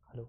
Hello,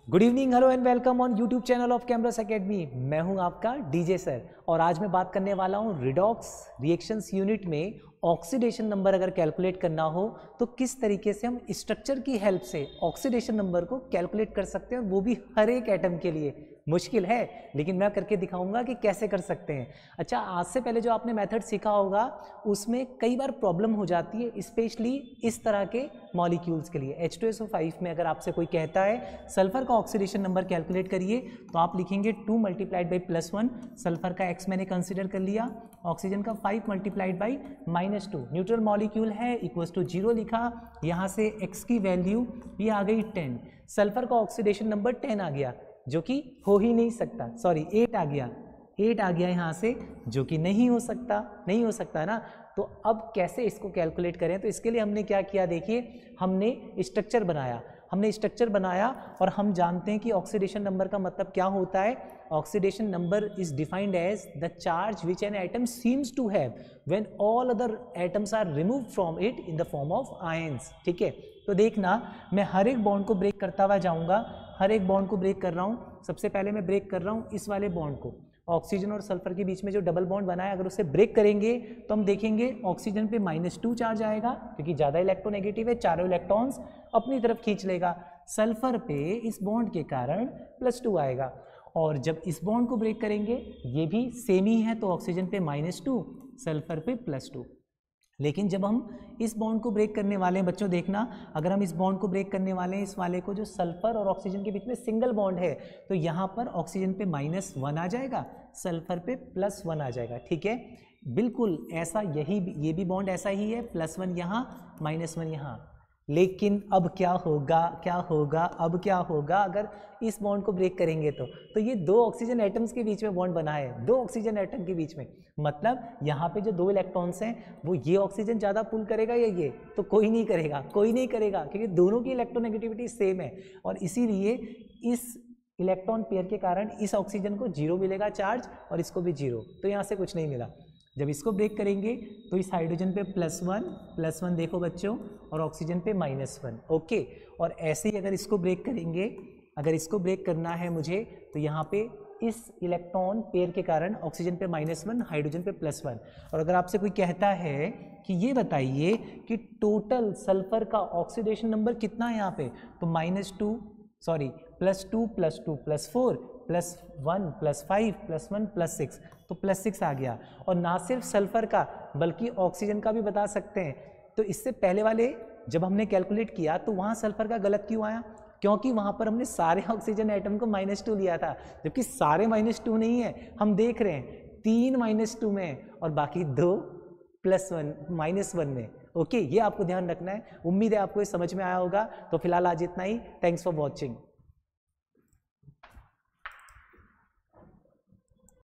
good evening, hello and welcome on YouTube channel of cameras academy. मैं हूं आपका DJ sir और आज मैं बात करने वाला हूं रिडॉक्स रिएक्शंस यूनिट में ऑक्सीडेशन नंबर अगर कैलकुलेट करना हो तो किस तरीके से हम स्ट्रक्चर की हेल्प से ऑक्सीडेशन नंबर को कैलकुलेट कर सकते हैं, वो भी हर एक एटम के लिए। मुश्किल है लेकिन मैं करके दिखाऊंगा कि कैसे कर सकते हैं। अच्छा, आज से पहले जो आपने मेथड सीखा होगा उसमें कई बार प्रॉब्लम हो जाती है, स्पेशली इस तरह के मॉलिक्यूल्स के लिए। H2SO5 में अगर आपसे कोई कहता है सल्फर का ऑक्सीडेशन नंबर कैलकुलेट करिए तो आप लिखेंगे 2 मल्टीप्लाइड बाई +1, सल्फर का x मैंने कंसिडर कर लिया, ऑक्सीजन का 5 मल्टीप्लाइड बाई -2, न्यूट्रल मॉलिक्यूल है इक्वल्स टू 0 लिखा, यहाँ से x की वैल्यू ये आ गई 10, सल्फर का ऑक्सीडेशन नंबर 10 आ गया जो कि हो ही नहीं सकता, सॉरी 8 आ गया यहाँ से, जो कि नहीं हो सकता ना। तो अब कैसे इसको कैलकुलेट करें, तो इसके लिए हमने क्या किया, देखिए हमने स्ट्रक्चर बनाया और हम जानते हैं कि ऑक्सीडेशन नंबर का मतलब क्या होता है। Oxidation number is defined as the charge which an atom seems to have when all other atoms are removed from it in the form of ions. ठीक है, तो देखना मैं हर एक बॉन्ड को ब्रेक करता हुआ जाऊंगा, हर एक बॉन्ड को ब्रेक कर रहा हूँ। सबसे पहले मैं ब्रेक कर रहा हूँ इस वाले बॉन्ड को, ऑक्सीजन और सल्फर के बीच में जो डबल बॉन्ड बना है अगर उसे ब्रेक करेंगे तो हम देखेंगे ऑक्सीजन पे -2 चार्ज आएगा क्योंकि ज़्यादा इलेक्ट्रोनेगेटिव है, चारों इलेक्ट्रॉन्स अपनी तरफ खींच लेगा। सल्फर पे इस बॉन्ड के कारण +2 आएगा और जब इस बॉन्ड को ब्रेक करेंगे ये भी सेम ही है तो ऑक्सीजन पे -2, सल्फर पे +2। लेकिन जब हम इस बॉन्ड को ब्रेक करने वाले हैं बच्चों, देखना अगर हम इस बॉन्ड को ब्रेक करने वाले हैं, इस वाले को जो सल्फर और ऑक्सीजन के बीच में सिंगल बॉन्ड है, तो यहाँ पर ऑक्सीजन पे -1 आ जाएगा, सल्फर पे +1 आ जाएगा। ठीक है, बिल्कुल ऐसा ये भी बॉन्ड ऐसा ही है, +1 यहाँ -1 यहाँ। लेकिन अब क्या होगा अगर इस बॉन्ड को ब्रेक करेंगे तो ये दो ऑक्सीजन एटम्स के बीच में बॉन्ड बना है, दो ऑक्सीजन एटम के बीच में, मतलब यहाँ पे जो दो इलेक्ट्रॉन्स हैं वो ये ऑक्सीजन ज़्यादा पुल करेगा या ये, तो कोई नहीं करेगा क्योंकि दोनों की इलेक्ट्रोनेगेटिविटी सेम है और इसीलिए इस इलेक्ट्रॉन पेयर के कारण इस ऑक्सीजन को 0 मिलेगा चार्ज और इसको भी 0, तो यहाँ से कुछ नहीं मिला। जब इसको ब्रेक करेंगे तो इस हाइड्रोजन पे +1 देखो बच्चों और ऑक्सीजन पे -1। ओके, और ऐसे ही अगर इसको ब्रेक करेंगे, अगर इसको ब्रेक करना है मुझे तो यहाँ पे इस इलेक्ट्रॉन पेयर के कारण ऑक्सीजन पे -1, हाइड्रोजन पे +1। और अगर आपसे कोई कहता है कि ये बताइए कि टोटल सल्फर का ऑक्सीडेशन नंबर कितना है यहाँ पे, तो +2 + 4 +1 +5 +1 +6, तो +6 आ गया। और ना सिर्फ सल्फर का बल्कि ऑक्सीजन का भी बता सकते हैं। तो इससे पहले वाले जब हमने कैलकुलेट किया तो वहाँ सल्फर का गलत क्यों आया, क्योंकि वहाँ पर हमने सारे ऑक्सीजन एटम को -2 लिया था, जबकि सारे -2 नहीं है, हम देख रहे हैं 3 -2 में और बाकी 2 +1 -1 में। ओके, ये आपको ध्यान रखना है। उम्मीद है आपको ये समझ में आया होगा। तो फिलहाल आज इतना ही, थैंक्स फॉर वॉचिंग।